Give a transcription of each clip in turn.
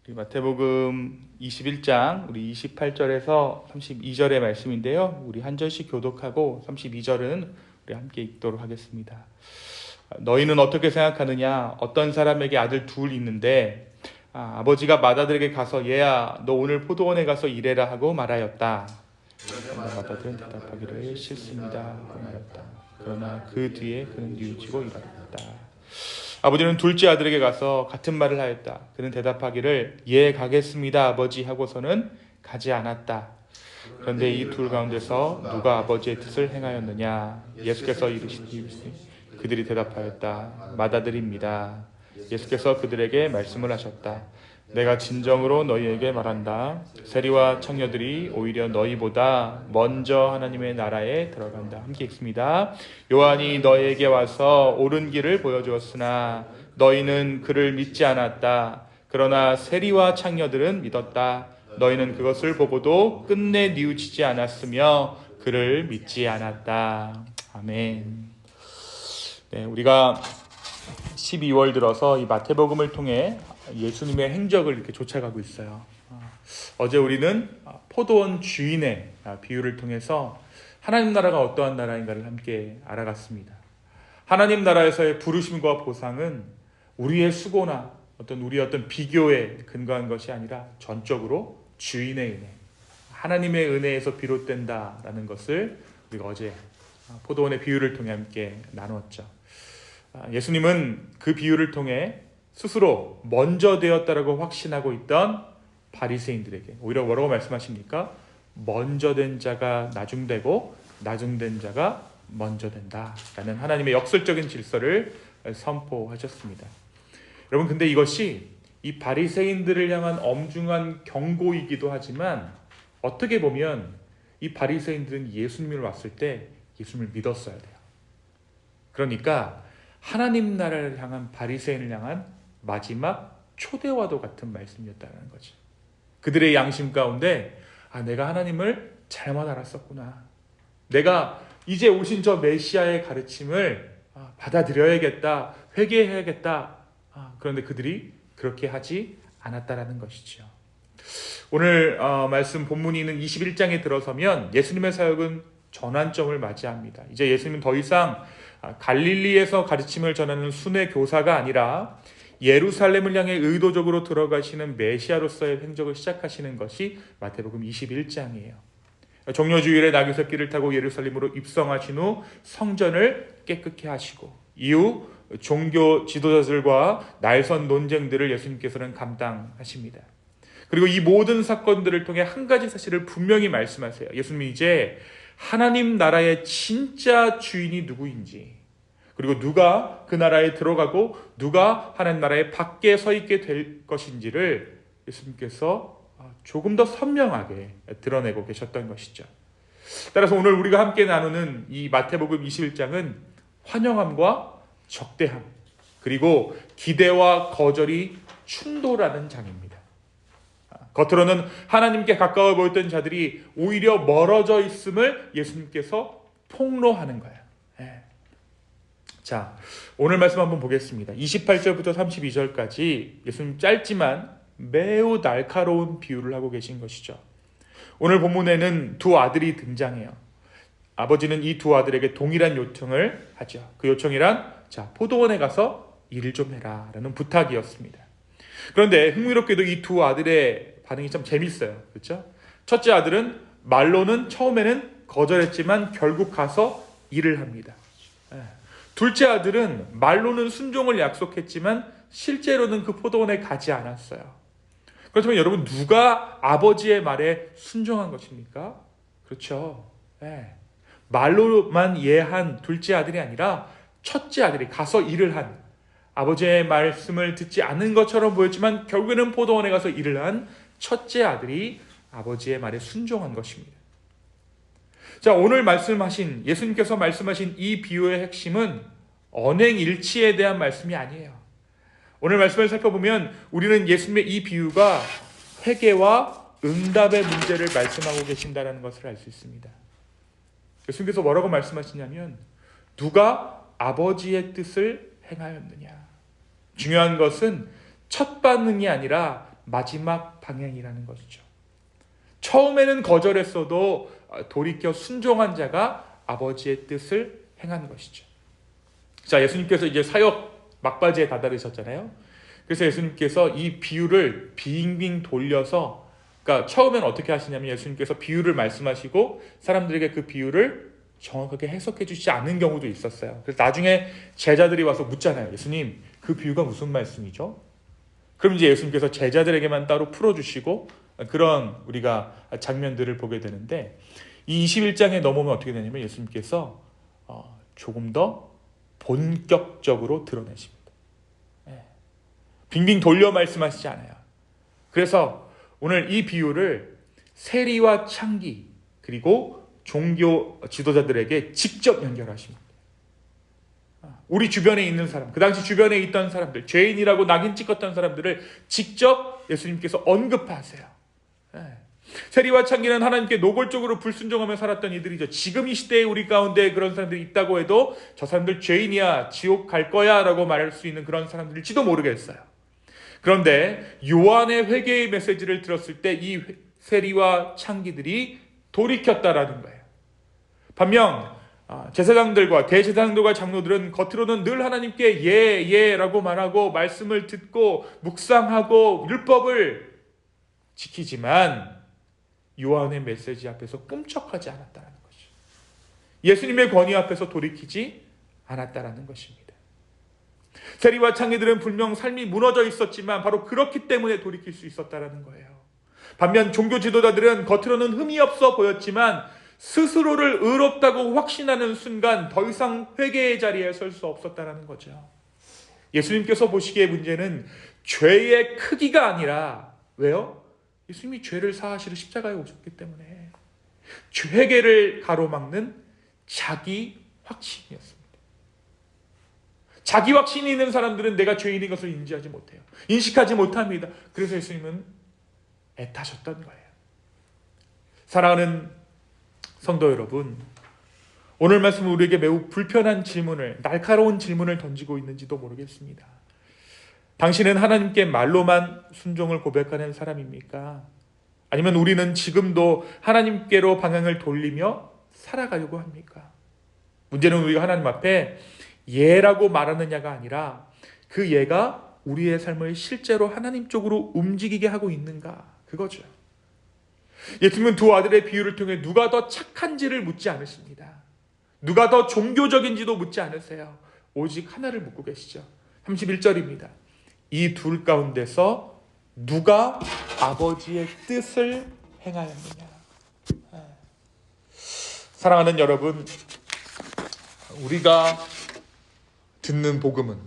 마태복음 21장 우리 28절에서 32절의 말씀인데요. 우리 한 절씩 교독하고 32절은 우리 함께 읽도록 하겠습니다. 너희는 어떻게 생각하느냐? 어떤 사람에게 아들 둘 있는데 아버지가 맏아들에게 가서 얘야 너 오늘 포도원에 가서 일해라 하고 말하였다. 맏아들은 대답하기를 싫습니다 하고 말했다. 그러나 그 뒤에 그는 뉘우치고 일하였다. 아버지는 둘째 아들에게 가서 같은 말을 하였다. 그는 대답하기를 예 가겠습니다 아버지 하고서는 가지 않았다. 그런데 이 둘 가운데서 누가 아버지의 뜻을 행하였느냐? 예수께서 이르시니 그들이 대답하였다. 맏아들입니다. 예수께서 그들에게 말씀을 하셨다. 내가 진정으로 너희에게 말한다. 세리와 청녀들이 오히려 너희보다 먼저 하나님의 나라에 들어간다. 함께 읽습니다. 요한이 너희에게 와서 옳은 길을 보여주었으나 너희는 그를 믿지 않았다. 그러나 세리와 청녀들은 믿었다. 너희는 그것을 보고도 끝내 뉘우치지 않았으며 그를 믿지 않았다. 아멘. 네, 우리가 12월 들어서 이 마태복음을 통해 예수님의 행적을 이렇게 쫓아가고 있어요. 어제 우리는 포도원 주인의 비유를 통해서 하나님 나라가 어떠한 나라인가를 함께 알아갔습니다. 하나님 나라에서의 부르심과 보상은 우리의 수고나 우리의 어떤 비교에 근거한 것이 아니라 전적으로 주인의 은혜, 하나님의 은혜에서 비롯된다라는 것을 우리가 어제 포도원의 비유를 통해 함께 나누었죠. 예수님은 그 비유를 통해 스스로 먼저 되었다라고 확신하고 있던 바리새인들에게 오히려 뭐라고 말씀하십니까? 먼저 된 자가 나중되고 나중된 자가 먼저 된다라는 하나님의 역설적인 질서를 선포하셨습니다. 여러분, 근데 이것이 이 바리새인들을 향한 엄중한 경고이기도 하지만 어떻게 보면 이 바리새인들은 예수님을 왔을 때 예수님을 믿었어야 돼요. 그러니까 하나님 나라를 향한 바리새인을 향한 마지막 초대와도 같은 말씀이었다는 거죠. 그들의 양심 가운데 내가 하나님을 잘못 알았었구나. 내가 이제 오신 저 메시아의 가르침을 받아들여야겠다. 회개해야겠다. 그런데 그들이 그렇게 하지 않았다라는 것이죠. 오늘 말씀 본문이 있는 21장에 들어서면 예수님의 사역은 전환점을 맞이합니다. 이제 예수님은 더 이상 갈릴리에서 가르침을 전하는 순회 교사가 아니라 예루살렘을 향해 의도적으로 들어가시는 메시아로서의 행적을 시작하시는 것이 마태복음 21장이에요. 종려주일에 나귀새끼를 타고 예루살렘으로 입성하신 후 성전을 깨끗게 하시고 이후 종교 지도자들과 날선 논쟁들을 예수님께서는 감당하십니다. 그리고 이 모든 사건들을 통해 한 가지 사실을 분명히 말씀하세요. 예수님이 이제 하나님 나라의 진짜 주인이 누구인지, 그리고 누가 그 나라에 들어가고 누가 하나님 나라의 밖에 서 있게 될 것인지를 예수님께서 조금 더 선명하게 드러내고 계셨던 것이죠. 따라서 오늘 우리가 함께 나누는 이 마태복음 21장은 환영함과 적대함, 그리고 기대와 거절이 충돌하는 장입니다. 겉으로는 하나님께 가까워 보였던 자들이 오히려 멀어져 있음을 예수님께서 폭로하는 거예요. 자, 오늘 말씀 한번 보겠습니다. 28절부터 32절까지 예수님 짧지만 매우 날카로운 비유를 하고 계신 것이죠. 오늘 본문에는 두 아들이 등장해요. 아버지는 이 두 아들에게 동일한 요청을 하죠. 그 요청이란 포도원에 가서 일을 좀 해라 라는 부탁이었습니다. 그런데 흥미롭게도 이 두 아들의 반응이 참 재밌어요. 그렇죠? 첫째 아들은 말로는 처음에는 거절했지만 결국 가서 일을 합니다. 둘째 아들은 말로는 순종을 약속했지만 실제로는 그 포도원에 가지 않았어요. 그렇다면 여러분, 누가 아버지의 말에 순종한 것입니까? 그렇죠. 말로만 예한 둘째 아들이 아니라 첫째 아들이 가서 일을 한, 아버지의 말씀을 듣지 않은 것처럼 보였지만 결국에는 포도원에 가서 일을 한 첫째 아들이 아버지의 말에 순종한 것입니다. 자, 오늘 예수님께서 말씀하신 이 비유의 핵심은 언행일치에 대한 말씀이 아니에요. 오늘 말씀을 살펴보면 우리는 예수님의 이 비유가 회개와 응답의 문제를 말씀하고 계신다는 것을 알 수 있습니다. 예수님께서 뭐라고 말씀하시냐면 누가 아버지의 뜻을 행하였느냐. 중요한 것은 첫 반응이 아니라 마지막 방향이라는 것이죠. 처음에는 거절했어도 돌이켜 순종한 자가 아버지의 뜻을 행한 것이죠. 자, 예수님께서 이제 사역 막바지에 다다르셨잖아요. 그래서 예수님께서 이 비유를 빙빙 돌려서, 그러니까 처음엔 어떻게 하시냐면 예수님께서 비유를 말씀하시고 사람들에게 그 비유를 정확하게 해석해 주시지 않은 경우도 있었어요. 그래서 나중에 제자들이 와서 묻잖아요. 예수님, 그 비유가 무슨 말씀이죠? 그럼 이제 예수님께서 제자들에게만 따로 풀어주시고 그런 우리가 장면들을 보게 되는데, 이 21장에 넘어오면 어떻게 되냐면 예수님께서 조금 더 본격적으로 드러내십니다. 빙빙 돌려 말씀하시지 않아요. 그래서 오늘 이 비유를 세리와 창기 그리고 종교 지도자들에게 직접 연결하십니다. 우리 주변에 있는 사람, 그 당시 주변에 있던 사람들, 죄인이라고 낙인 찍었던 사람들을 직접 예수님께서 언급하세요. 세리와 창기는 하나님께 노골적으로 불순종하며 살았던 이들이죠. 지금 이 시대에 우리 가운데 그런 사람들이 있다고 해도 저 사람들 죄인이야, 지옥 갈 거야 라고 말할 수 있는 그런 사람들일지도 모르겠어요. 그런데 요한의 회개의 메시지를 들었을 때 이 세리와 창기들이 돌이켰다라는 거예요. 반면 제사장들과 대제사장들과 장로들은 겉으로는 늘 하나님께 예라고 말하고 말씀을 듣고 묵상하고 율법을 지키지만 요한의 메시지 앞에서 꿈쩍하지 않았다는 것이죠. 예수님의 권위 앞에서 돌이키지 않았다는 것입니다. 세리와 창기들은 분명 삶이 무너져 있었지만 바로 그렇기 때문에 돌이킬 수 있었다는 거예요. 반면 종교 지도자들은 겉으로는 흠이 없어 보였지만 스스로를 의롭다고 확신하는 순간 더 이상 회개의 자리에 설 수 없었다는 거죠. 예수님께서 보시기에 문제는 죄의 크기가 아니라, 왜요? 예수님이 죄를 사하시러 십자가에 오셨기 때문에 회개를 가로막는 자기 확신이었습니다. 자기 확신이 있는 사람들은 내가 죄인인 것을 인지하지 못해요. 인식하지 못합니다. 그래서 예수님은 애타셨던 거예요. 사랑하는 성도 여러분, 오늘 말씀은 우리에게 매우 불편한 질문을, 날카로운 질문을 던지고 있는지도 모르겠습니다. 당신은 하나님께 말로만 순종을 고백하는 사람입니까? 아니면 우리는 지금도 하나님께로 방향을 돌리며 살아가려고 합니까? 문제는 우리가 하나님 앞에 예라고 말하느냐가 아니라 그 예가 우리의 삶을 실제로 하나님 쪽으로 움직이게 하고 있는가, 그거죠. 예수님은 두 아들의 비유를 통해 누가 더 착한지를 묻지 않으십니다. 누가 더 종교적인지도 묻지 않으세요. 오직 하나를 묻고 계시죠. 31절입니다. 이 둘 가운데서 누가 아버지의 뜻을 행하였느냐. 사랑하는 여러분, 우리가 듣는 복음은,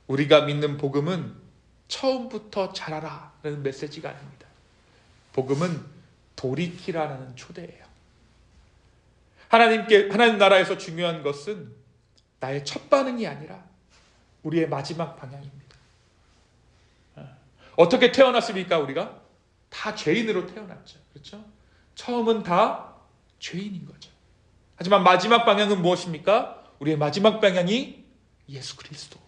우리가 믿는 복음은 처음부터 잘하라는 메시지가 아닙니다. 복음은 돌이키라는 초대예요. 하나님 나라에서 중요한 것은 나의 첫 반응이 아니라 우리의 마지막 방향입니다. 어떻게 태어났습니까? 우리가 다 죄인으로 태어났죠. 그렇죠? 처음은 다 죄인인 거죠. 하지만 마지막 방향은 무엇입니까? 우리의 마지막 방향이 예수 그리스도.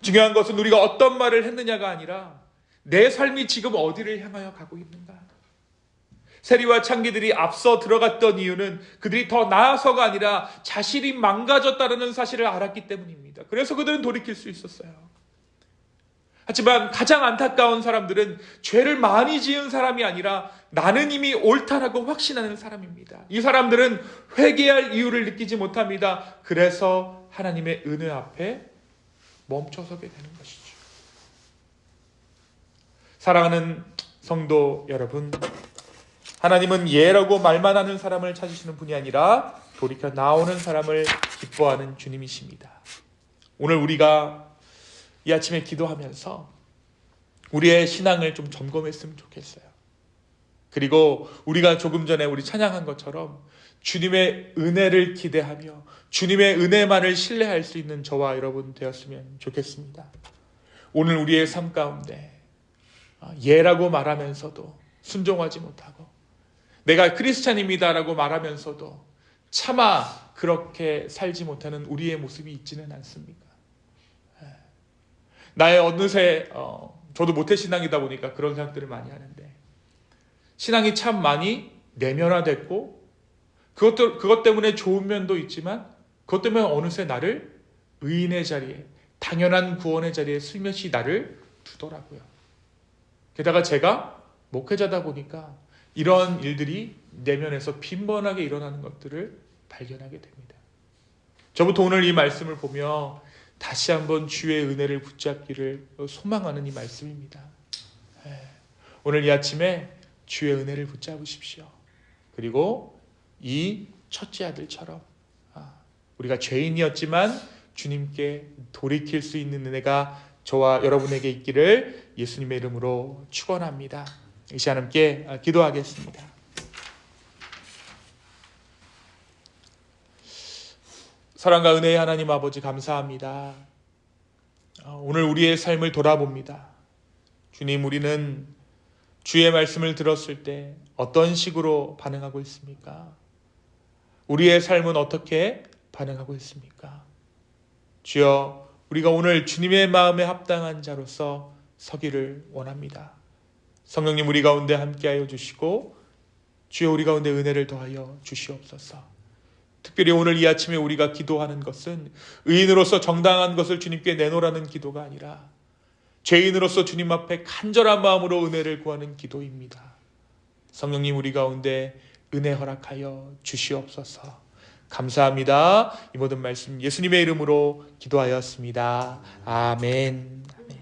중요한 것은 우리가 어떤 말을 했느냐가 아니라 내 삶이 지금 어디를 향하여 가고 있는가. 세리와 창기들이 앞서 들어갔던 이유는 그들이 더 나아서가 아니라 자신이 망가졌다는 사실을 알았기 때문입니다. 그래서 그들은 돌이킬 수 있었어요. 하지만 가장 안타까운 사람들은 죄를 많이 지은 사람이 아니라 나는 이미 옳다라고 확신하는 사람입니다. 이 사람들은 회개할 이유를 느끼지 못합니다. 그래서 하나님의 은혜 앞에 멈춰서게 되는 것이죠. 사랑하는 성도 여러분, 하나님은 예라고 말만 하는 사람을 찾으시는 분이 아니라 돌이켜 나오는 사람을 기뻐하는 주님이십니다. 오늘 우리가 이 아침에 기도하면서 우리의 신앙을 좀 점검했으면 좋겠어요. 그리고 우리가 조금 전에 우리 찬양한 것처럼 주님의 은혜를 기대하며 주님의 은혜만을 신뢰할 수 있는 저와 여러분 되었으면 좋겠습니다. 오늘 우리의 삶 가운데 예라고 말하면서도 순종하지 못하고 내가 크리스찬입니다라고 말하면서도 차마 그렇게 살지 못하는 우리의 모습이 있지는 않습니까? 나의 어느새 저도 모태신앙이다 보니까 그런 생각들을 많이 하는데, 신앙이 참 많이 내면화됐고 그것 때문에 좋은 면도 있지만 그것 때문에 어느새 나를 의인의 자리에, 당연한 구원의 자리에 슬며시 나를 두더라고요. 게다가 제가 목회자다 보니까 이런 일들이 내면에서 빈번하게 일어나는 것들을 발견하게 됩니다. 저부터 오늘 이 말씀을 보며 다시 한번 주의 은혜를 붙잡기를 소망하는 이 말씀입니다. 오늘 이 아침에 주의 은혜를 붙잡으십시오. 그리고 이 첫째 아들처럼 우리가 죄인이었지만 주님께 돌이킬 수 있는 은혜가 저와 여러분에게 있기를 예수님의 이름으로 축원합니다. 이 시간 함께 기도하겠습니다. 사랑과 은혜의 하나님 아버지, 감사합니다. 오늘 우리의 삶을 돌아봅니다. 주님, 우리는 주의 말씀을 들었을 때 어떤 식으로 반응하고 있습니까? 우리의 삶은 어떻게 반응하고 있습니까? 주여, 우리가 오늘 주님의 마음에 합당한 자로서 서기를 원합니다. 성령님, 우리 가운데 함께하여 주시고 주여, 우리 가운데 은혜를 더하여 주시옵소서. 특별히 오늘 이 아침에 우리가 기도하는 것은 의인으로서 정당한 것을 주님께 내놓으라는 기도가 아니라 죄인으로서 주님 앞에 간절한 마음으로 은혜를 구하는 기도입니다. 성령님, 우리 가운데 은혜 허락하여 주시옵소서. 감사합니다. 이 모든 말씀 예수님의 이름으로 기도하였습니다. 아멘. 아멘.